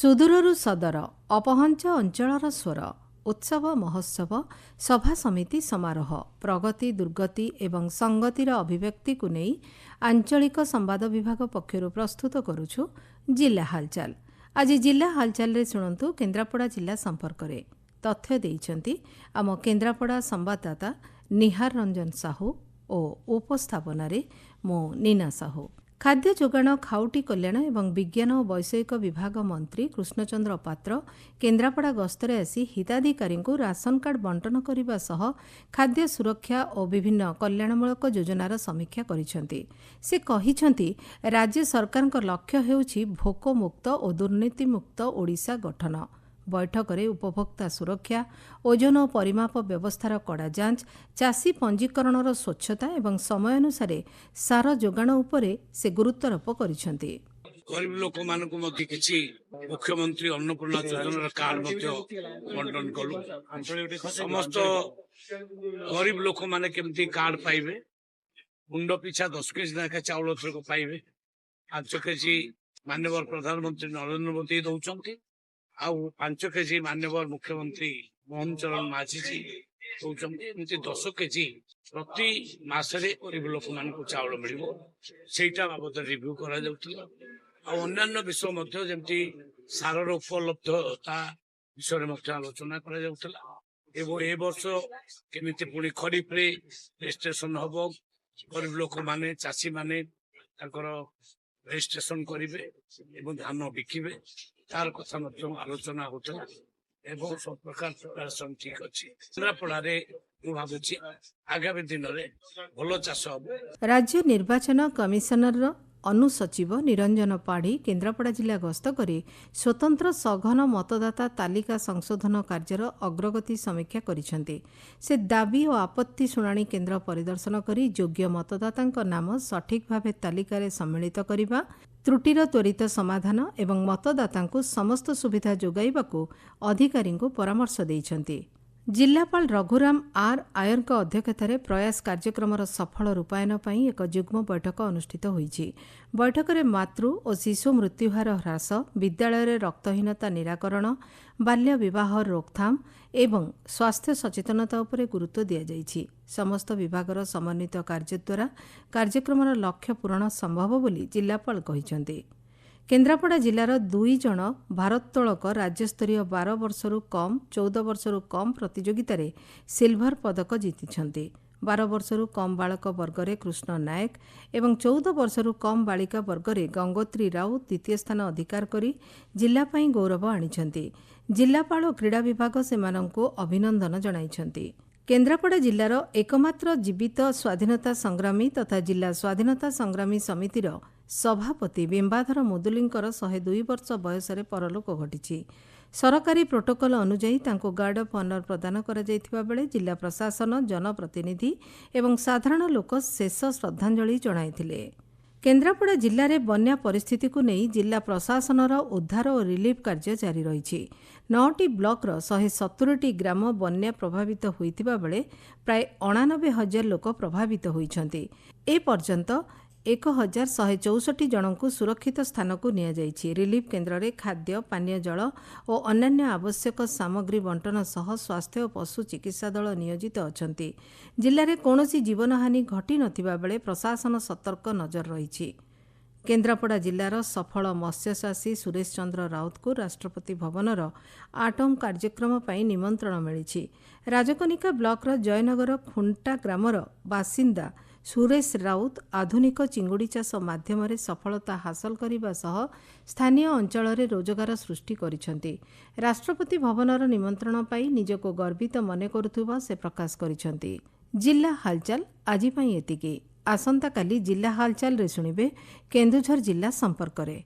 ସୁଦୂରରୁ ସଦର ଅପହଞ୍ଚ ଅଞ୍ଚଳର ସ୍ୱର ଉତ୍ସବ ମହୋତ୍ସବ ସଭା ସମିତି ସମାରୋହ ପ୍ରଗତି ଦୁର୍ଗତି ଏବଂ ସଂଗତିର ଅଭିବ୍ୟକ୍ତିକୁ ନେଇ ଆଞ୍ଚଳିକ ସମ୍ବାଦ ବିଭାଗ ପକ୍ଷରୁ ପ୍ରସ୍ତୁତ କରୁଛୁ ଜିଲ୍ଲା ହାଲଚାଲ। ଆଜି ଜିଲ୍ଲା ହାଲଚାଲରେ ଶୁଣନ୍ତୁ କେନ୍ଦ୍ରାପଡ଼ା ଜିଲ୍ଲା ସମ୍ପର୍କରେ ତଥ୍ୟ ଦେଇଛନ୍ତି ଆମ କେନ୍ଦ୍ରାପଡ଼ା ସମ୍ବାଦଦାତା ନିହାର ରଞ୍ଜନ ସାହୁ ଓ ଉପସ୍ଥାପନାରେ ମୁଁ ନୀନା ସାହୁ। ଖାଦ୍ୟ ଯୋଗାଣ ଖାଉଟି କଲ୍ୟାଣ ଏବଂ ବିଜ୍ଞାନ ଓ ବୈଷୟିକ ବିଭାଗ ମନ୍ତ୍ରୀ କୃଷ୍ଣଚନ୍ଦ୍ର ପାତ୍ର କେନ୍ଦ୍ରାପଡ଼ା ଗସ୍ତରେ ଆସି ହିତାଧିକାରୀଙ୍କୁ ରାସନ କାର୍ଡ ବଣ୍ଟନ କରିବା ସହ ଖାଦ୍ୟ ସୁରକ୍ଷା ଓ ବିଭିନ୍ନ କଲ୍ୟାଣମୂଳକ ଯୋଜନାର ସମୀକ୍ଷା କରିଛନ୍ତି। ସେ କହିଛନ୍ତି ରାଜ୍ୟ ସରକାରଙ୍କ ଲକ୍ଷ୍ୟ ହେଉଛି ଭୋକମୁକ୍ତ ଓ ଦୁର୍ନୀତିମୁକ୍ତ ଓଡ଼ିଶା ଗଠନ। ବୈଠକରେ ଉପଭୋକ୍ତା ସୁରକ୍ଷା ଓଜନ ଓ ପରିମାପ ବ୍ୟବସ୍ଥାର କଡ଼ା ଯାଞ୍ଚ ଚାଷୀ ପଞ୍ଜୀକରଣର ସ୍ୱଚ୍ଛତା ଏବଂ ସମୟ ଅନୁସାରେ ସାର ଯୋଗାଣ ଉପରେ ସେ ଗୁରୁତ୍ୱାରୋପ କରିଛନ୍ତି। ଗରିବ ଲୋକମାନଙ୍କୁ ମଧ୍ୟ କିଛି ମୁଖ୍ୟମନ୍ତ୍ରୀ ଅନ୍ନପୂର୍ଣ୍ଣା ଯୋଜନାର କାର୍ଡ ମଧ୍ୟ ବଣ୍ଟନ କଲୁ। ସମସ୍ତ ଗରିବ ଲୋକମାନେ କେମିତି କାର୍ଡ ପାଇବେ, ମୁଣ୍ଡ ପିଛା 10 କେଜି ଲେଖା ଚାଉଳ ଥରକ ପାଇବେ, 5 କେଜି ମାନ୍ୟବର ପ୍ରଧାନମନ୍ତ୍ରୀ ନରେନ୍ଦ୍ର ମୋଦୀ ଦଉଛନ୍ତି, ଆଉ 5 କେଜି ମାନ୍ୟବର ମୁଖ୍ୟମନ୍ତ୍ରୀ ମୋହନ ଚରଣ ମାଝୀ ଦଉଛନ୍ତି। ଏମିତି 10 କେଜି ପ୍ରତି ମାସରେ ଗରିବ ଲୋକମାନଙ୍କୁ ଚାଉଳ ମିଳିବ, ସେଇଟା ବାବଦରେ ରିଭ୍ୟୁ କରାଯାଉଥିଲା। ଆଉ ଅନ୍ୟାନ୍ୟ ବିଷୟ ମଧ୍ୟ ଯେମିତି ସାରର ଉପଲବ୍ଧତା ବିଷୟରେ ମଧ୍ୟ ଆଲୋଚନା କରାଯାଉଥିଲା। ଏବଂ ଏ ବର୍ଷ କେମିତି ପୁଣି ଖରିଫରେ ରେଜିଷ୍ଟ୍ରେସନ ହବ, ଗରିବ ଲୋକମାନେ ଚାଷୀମାନେ ତାଙ୍କର ରେଜିଷ୍ଟ୍ରେସନ କରିବେ ଏବଂ ଧାନ ବିକିବେ, ତାର କଥା ମଧ୍ୟ ଆଲୋଚନା ହଉଥିଲା ଏବଂ ସବୁ ପ୍ରକାର ପ୍ରିପାରେସନ ଠିକ ଅଛି। କେନ୍ଦ୍ରାପଡ଼ାରେ ମୁଁ ଭାବୁଛି ଆଗାମୀ ଦିନରେ ଭଲ ଚାଷ ହବ। ରାଜ୍ୟ ନିର୍ବାଚନ କମିଶନର ଅନୁସଚିବ ନିରଞ୍ଜନ ପାଢ଼ୀ କେନ୍ଦ୍ରାପଡ଼ା ଜିଲ୍ଲା ଗସ୍ତ କରି ସ୍ୱତନ୍ତ୍ର ସଘନ ମତଦାତା ତାଲିକା ସଂଶୋଧନ କାର୍ଯ୍ୟର ଅଗ୍ରଗତି ସମୀକ୍ଷା କରିଛନ୍ତି। ସେ ଦାବି ଓ ଆପତ୍ତି ଶୁଣାଣି କେନ୍ଦ୍ର ପରିଦର୍ଶନ କରି ଯୋଗ୍ୟ ମତଦାତାଙ୍କ ନାମ ସଠିକ୍ ଭାବେ ତାଲିକାରେ ସମ୍ମିଳିତ କରିବା, ତ୍ରୁଟିର ତ୍ୱରିତ ସମାଧାନ ଏବଂ ମତଦାତାଙ୍କୁ ସମସ୍ତ ସୁବିଧା ଯୋଗାଇବାକୁ ଅଧିକାରୀଙ୍କୁ ପରାମର୍ଶ ଦେଇଛନ୍ତି। ଜିଲ୍ଲାପାଳ ରଘୁରାମ ଆର୍ ଆୟରଙ୍କ ଅଧ୍ୟକ୍ଷତାରେ ପ୍ରୟାସ କାର୍ଯ୍ୟକ୍ରମର ସଫଳ ରୂପାୟନ ପାଇଁ ଏକ ଯୁଗ୍ମ ବୈଠକ ଅନୁଷ୍ଠିତ ହୋଇଛି। ବୈଠକରେ ମାତୃ ଓ ଶିଶୁ ମୃତ୍ୟୁହାର ହ୍ରାସ, ବିଦ୍ୟାଳୟରେ ରକ୍ତହୀନତା ନିରାକରଣ, ବାଲ୍ୟ ବିବାହ ରୋକଥାମ ଏବଂ ସ୍ୱାସ୍ଥ୍ୟ ସଚେତନତା ଉପରେ ଗୁରୁତ୍ୱ ଦିଆଯାଇଛି। ସମସ୍ତ ବିଭାଗର ସମନ୍ୱିତ କାର୍ଯ୍ୟ ଦ୍ୱାରା କାର୍ଯ୍ୟକ୍ରମର ଲକ୍ଷ୍ୟ ପୂରଣ ସମ୍ଭବ ବୋଲି ଜିଲ୍ଲାପାଳ କହିଛନ୍ତି। କେନ୍ଦ୍ରାପଡ଼ା ଜିଲ୍ଲାର 2 ଜଣ ଭାରୋତ୍ତୋଳକ ରାଜ୍ୟସ୍ତରୀୟ 12 ବର୍ଷରୁ କମ୍ 14 ବର୍ଷରୁ କମ୍ ପ୍ରତିଯୋଗିତାରେ ସିଲଭର ପଦକ ଜିତିଛନ୍ତି। 12 ବର୍ଷରୁ କମ୍ ବାଳକ ବର୍ଗରେ କୃଷ୍ଣ ନାୟକ ଏବଂ 14 ବର୍ଷରୁ କମ୍ ବାଳିକା ବର୍ଗରେ ଗଙ୍ଗୋତ୍ରୀ ରାଉତ ଦ୍ୱିତୀୟ ସ୍ଥାନ ଅଧିକାର କରି ଜିଲ୍ଲା ପାଇଁ ଗୌରବ ଆଣିଛନ୍ତି। ଜିଲ୍ଲାପାଳ ଓ କ୍ରୀଡ଼ା ବିଭାଗ ସେମାନଙ୍କୁ ଅଭିନନ୍ଦନ ଜଣାଇଛନ୍ତି। କେନ୍ଦ୍ରାପଡ଼ା ଜିଲ୍ଲାର ଏକମାତ୍ର ଜୀବିତ ସ୍ୱାଧୀନତା ସଂଗ୍ରାମୀ ତଥା ଜିଲ୍ଲା ସ୍ୱାଧୀନତା ସଂଗ୍ରାମୀ ସମିତିର ସଭାପତି ବିମ୍ବାଧର ମୁଦୁଲିଙ୍କର 102 ବର୍ଷ ବୟସରେ ପରଲୋକ ଘଟିଛି। ସରକାରୀ ପ୍ରୋଟୋକଲ ଅନୁଯାୟୀ ତାଙ୍କୁ ଗାର୍ଡ ଅଫ୍ ଅନର ପ୍ରଦାନ କରାଯାଇଥିବା ବେଳେ ଜିଲ୍ଲା ପ୍ରଶାସନ, ଜନପ୍ରତିନିଧି ଏବଂ ସାଧାରଣ ଲୋକ ଶେଷ ଶ୍ରଦ୍ଧାଞ୍ଜଳି ଜଣାଇଥିଲେ। କେନ୍ଦ୍ରାପଡ଼ା ଜିଲ୍ଲାରେ ବନ୍ୟା ପରିସ୍ଥିତିକୁ ନେଇ ଜିଲ୍ଲା ପ୍ରଶାସନର ଉଦ୍ଧାର ଓ ରିଲିଫ୍ କାର୍ଯ୍ୟ ଜାରି ରହିଛି। 9ଟି ବ୍ଲକର 170ଟି ଗ୍ରାମ ବନ୍ୟା ପ୍ରଭାବିତ ହୋଇଥିବା ବେଳେ ପ୍ରାୟ 89,000 ଲୋକ ପ୍ରଭାବିତ ହୋଇଛନ୍ତି। ଏପର୍ଯ୍ୟନ୍ତ 1,164 ଜଣଙ୍କୁ ସୁରକ୍ଷିତ ସ୍ଥାନକୁ ନିଆଯାଇଛି। ରିଲିଫ୍ କେନ୍ଦ୍ରରେ ଖାଦ୍ୟ, ପାନୀୟ ଜଳ ଓ ଅନ୍ୟାନ୍ୟ ଆବଶ୍ୟକ ସାମଗ୍ରୀ ବଣ୍ଟନ ସହ ସ୍ୱାସ୍ଥ୍ୟ ଓ ପଶୁ ଚିକିତ୍ସା ଦଳ ନିୟୋଜିତ ଅଛନ୍ତି। ଜିଲ୍ଲାରେ କୌଣସି ଜୀବନହାନି ଘଟିନଥିବା ବେଳେ ପ୍ରଶାସନ ସତର୍କ ନଜର ରହିଛି। କେନ୍ଦ୍ରାପଡ଼ା ଜିଲ୍ଲାର ସଫଳ ମତ୍ସ୍ୟଚାଷୀ ସୁରେଶ ଚନ୍ଦ୍ର ରାଉତଙ୍କୁ ରାଷ୍ଟ୍ରପତି ଭବନର ଆଟମ କାର୍ଯ୍ୟକ୍ରମ ପାଇଁ ନିମନ୍ତ୍ରଣ ମିଳିଛି। ରାଜକନିକା ବ୍ଲକର ଜୟନଗର ଖୁଣ୍ଟା ଗ୍ରାମର ବାସିନ୍ଦା ସୁରେଶ ରାଉତ ଆଧୁନିକ ଚିଙ୍ଗୁଡ଼ି ଚାଷ ମାଧ୍ୟମରେ ସଫଳତା ହାସଲ କରିବା ସହ ସ୍ଥାନୀୟ ଅଞ୍ଚଳରେ ରୋଜଗାର ସୃଷ୍ଟି କରିଛନ୍ତି। ରାଷ୍ଟ୍ରପତି ଭବନର ନିମନ୍ତ୍ରଣ ପାଇ ନିଜକୁ ଗର୍ବିତ ମନେ କରୁଥିବା ସେ ପ୍ରକାଶ କରିଛନ୍ତି। ଜିଲ୍ଲା ହାଲଚାଲ ଆଜି ପାଇଁ ଏତିକି। ଆସନ୍ତାକାଲି ଜିଲ୍ଲା ହାଲଚାଲରେ ଶୁଣିବେ କେନ୍ଦୁଝର ଜିଲ୍ଲା ସମ୍ପର୍କରେ।